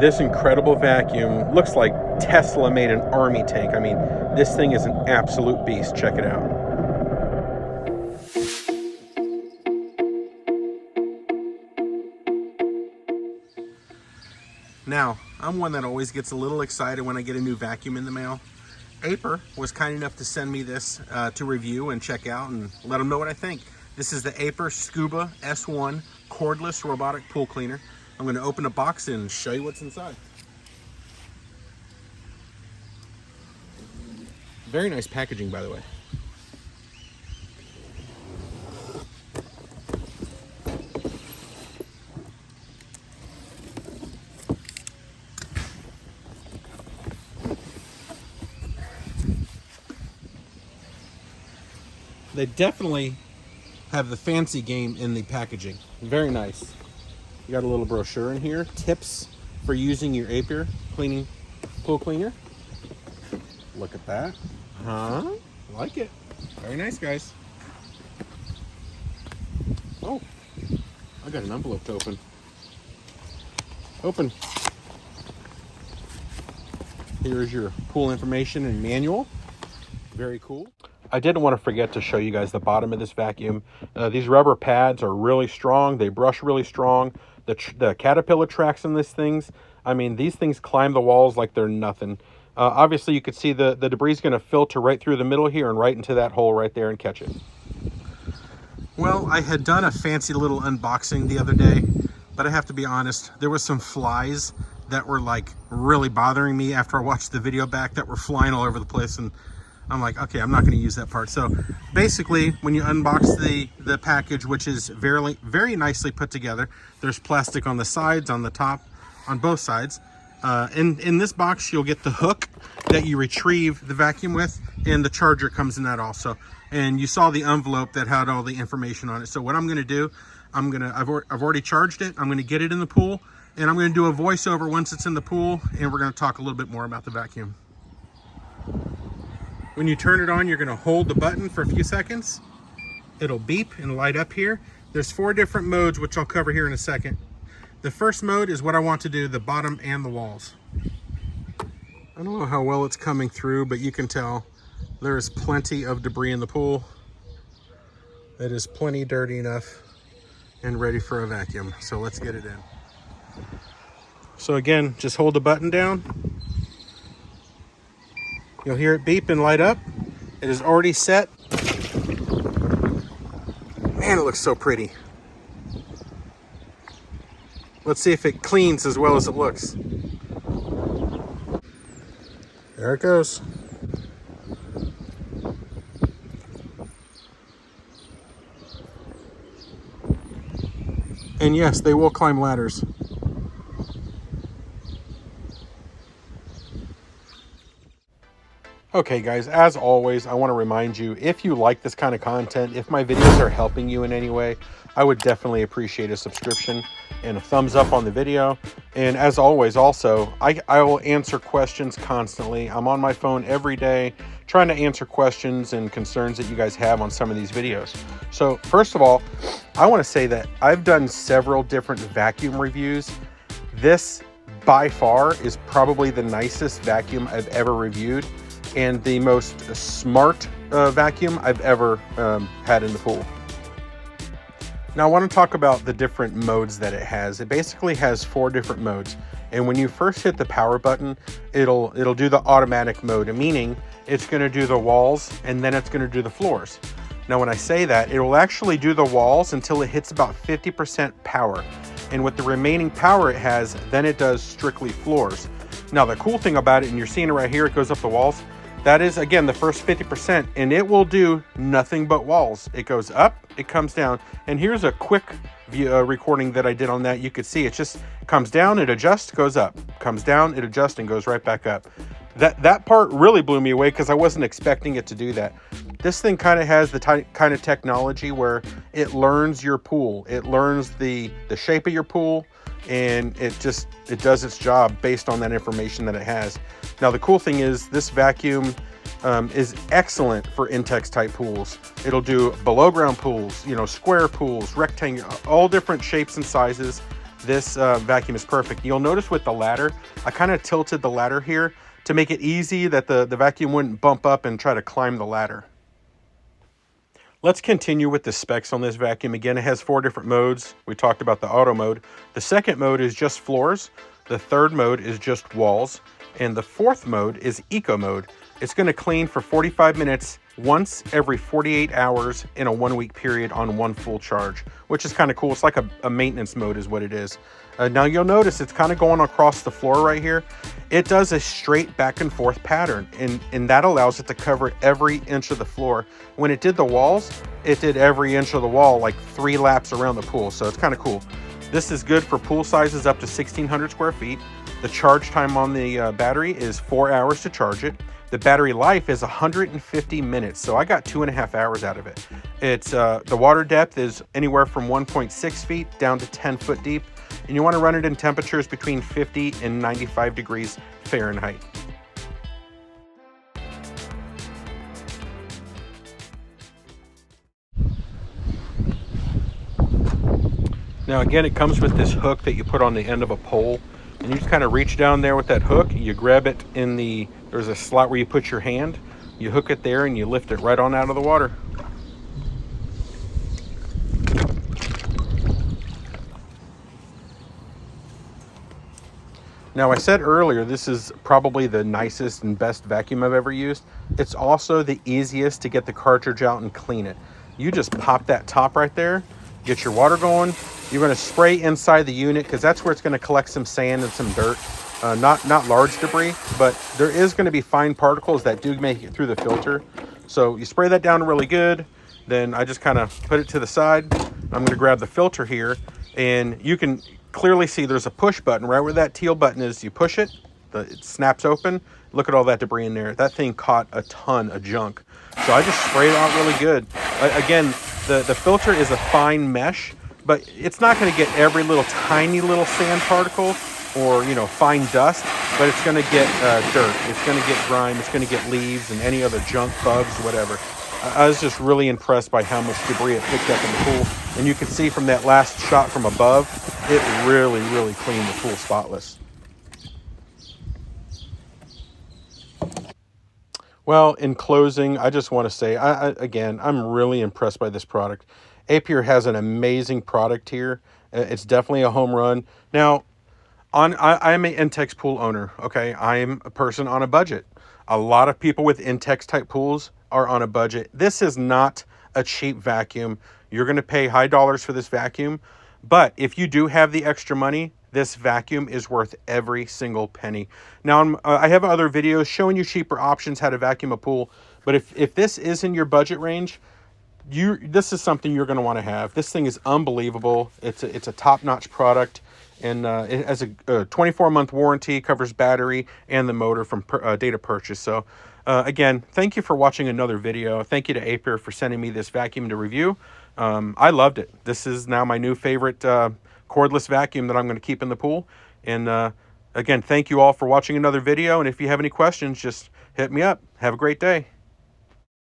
This incredible vacuum looks like Tesla made an army tank. I mean, this thing is an absolute beast. Check it out. Now, I'm one that always gets a little excited when I get a new vacuum in the mail. Aiper was kind enough to send me this to review and check out and let them know what I think. This is the Aiper Scuba S1 Cordless Robotic Pool Cleaner. I'm going to open a box and show you what's inside. Very nice packaging, by the way. They definitely have the fancy game in the packaging. Very nice. You got a little brochure in here. Tips for using your Aiper pool cleaner. Look at that. Huh? I like it. Very nice, guys. Oh, I got an envelope to open. Open. Here's your pool information and manual. Very cool. I didn't want to forget to show you guys the bottom of this vacuum. These rubber pads are really strong. They brush really strong. The caterpillar tracks in these things, I mean, these things climb the walls like they're nothing. Obviously, you could see the debris is going to filter right through the middle here and right into that hole right there and catch it. Well, I had done a fancy little unboxing the other day, but I have to be honest, there was some flies that were like really bothering me after I watched the video back that were flying all over the place, and I'm like, okay, I'm not going to use that part. So basically, when you unbox the package, which is very nicely put together, there's plastic on the sides, on the top, on both sides. In this box, you'll get the hook that you retrieve the vacuum with, and the charger comes in that also. And you saw the envelope that had all the information on it. So what I'm going to do, I've already charged it. I'm going to get it in the pool, and I'm going to do a voiceover once it's in the pool, and we're going to talk a little bit more about the vacuum. When you turn it on, you're going to hold the button for a few seconds. It'll beep and light up here. There's 4 different modes, which I'll cover here in a second. The first mode is what I want to do, the bottom and the walls. I don't know how well it's coming through, but you can tell there is plenty of debris in the pool. It is plenty dirty enough and ready for a vacuum. So let's get it in. So again, just hold the button down. You'll hear it beep and light up. It is already set. Man, it looks so pretty. Let's see if it cleans as well as it looks. There it goes. And yes, they will climb ladders. Okay guys, as always, I want to remind you, if you like this kind of content, if my videos are helping you in any way, I would definitely appreciate a subscription and a thumbs up on the video. And as always, also, I will answer questions constantly. I'm on my phone every day trying to answer questions and concerns that you guys have on some of these videos. So first of all, I want to say that I've done several different vacuum reviews. This by far is probably the nicest vacuum I've ever reviewed, and the most smart vacuum I've ever had in the pool. Now I want to talk about the different modes that it has. It basically has 4 different modes, and when you first hit the power button, it'll do the automatic mode, meaning it's going to do the walls and then it's going to do the floors. Now when I say that, it will actually do the walls until it hits about 50% power, and with the remaining power it has, then it does strictly floors. Now the cool thing about it, and you're seeing it right here, it goes up the walls. That is, again, the first 50%, and it will do nothing but walls. It goes up, it comes down, and here's a quick recording that I did on that. You could see it just comes down, it adjusts, goes up, comes down, it adjusts, and goes right back up. That part really blew me away because I wasn't expecting it to do that. This thing kind of has the kind of technology where it learns your pool. It learns the shape of your pool, and it does its job based on that information that it has. Now the cool thing is this vacuum is excellent for Intex type pools. It'll do below ground pools, square pools, rectangular, all different shapes and sizes. this vacuum is perfect. You'll notice with the ladder, I kind of tilted the ladder here to make it easy that the vacuum wouldn't bump up and try to climb the ladder. Let's continue with the specs on this vacuum. Again, it has 4 different modes. We talked about the auto mode. The second mode is just floors. The third mode is just walls. And the fourth mode is eco mode. It's going to clean for 45 minutes once every 48 hours in a 1-week period on 1 full charge, which is kind of cool. It's like a maintenance mode is what it is. Now you'll notice it's kind of going across the floor right here. It does a straight back and forth pattern, and that allows it to cover every inch of the floor. When it did the walls, it did every inch of the wall, like 3 laps around the pool. So it's kind of cool. This is good for pool sizes up to 1,600 square feet. The charge time on the battery is 4 hours to charge it. The battery life is 150 minutes, so I got 2.5 hours out of it. It's the water depth is anywhere from 1.6 feet down to 10 foot deep, and you want to run it in temperatures between 50 and 95 degrees Fahrenheit. Now again, it comes with this hook that you put on the end of a pole, and you just kind of reach down there with that hook. You grab it in there's a slot where you put your hand, you hook it there, and you lift it right on out of the water. Now I said earlier, this is probably the nicest and best vacuum I've ever used. It's also the easiest to get the cartridge out and clean it. You just pop that top right there, get your water going. You're going to spray inside the unit because that's where it's going to collect some sand and some dirt. Not large debris, but there is going to be fine particles that do make it through the filter. So you spray that down really good. Then I just kind of put it to the side. I'm going to grab the filter here, and you can clearly see there's a push button right where that teal button is. You push it, it snaps open. Look at all that debris in there. That thing caught a ton of junk. So I just sprayed it out really good. Again, the filter is a fine mesh, but it's not going to get every little tiny little sand particle or fine dust, but it's going to get dirt, it's going to get grime, it's going to get leaves and any other junk, bugs, whatever. I was just really impressed by how much debris it picked up in the pool, and you can see from that last shot from above, it really cleaned the pool spotless. Well, in closing, I just want to say, again, I'm really impressed by this product. Aiper has an amazing product here. It's definitely a home run. Now, I'm an Intex pool owner, okay? I'm a person on a budget. A lot of people with Intex type pools are on a budget. This is not a cheap vacuum. You're going to pay high dollars for this vacuum, but if you do have the extra money, this vacuum is worth every single penny. Now, I have other videos showing you cheaper options how to vacuum a pool, but if this is in your budget range, this is something you're going to want to have. This thing is unbelievable. It's a top-notch product, and it has a 24-month warranty, covers battery and the motor from date of purchase. So again, thank you for watching another video. Thank you to Aiper for sending me this vacuum to review. I loved it. This is now my new favorite cordless vacuum that I'm going to keep in the pool. And again, thank you all for watching another video, and if you have any questions, just hit me up. Have a great day.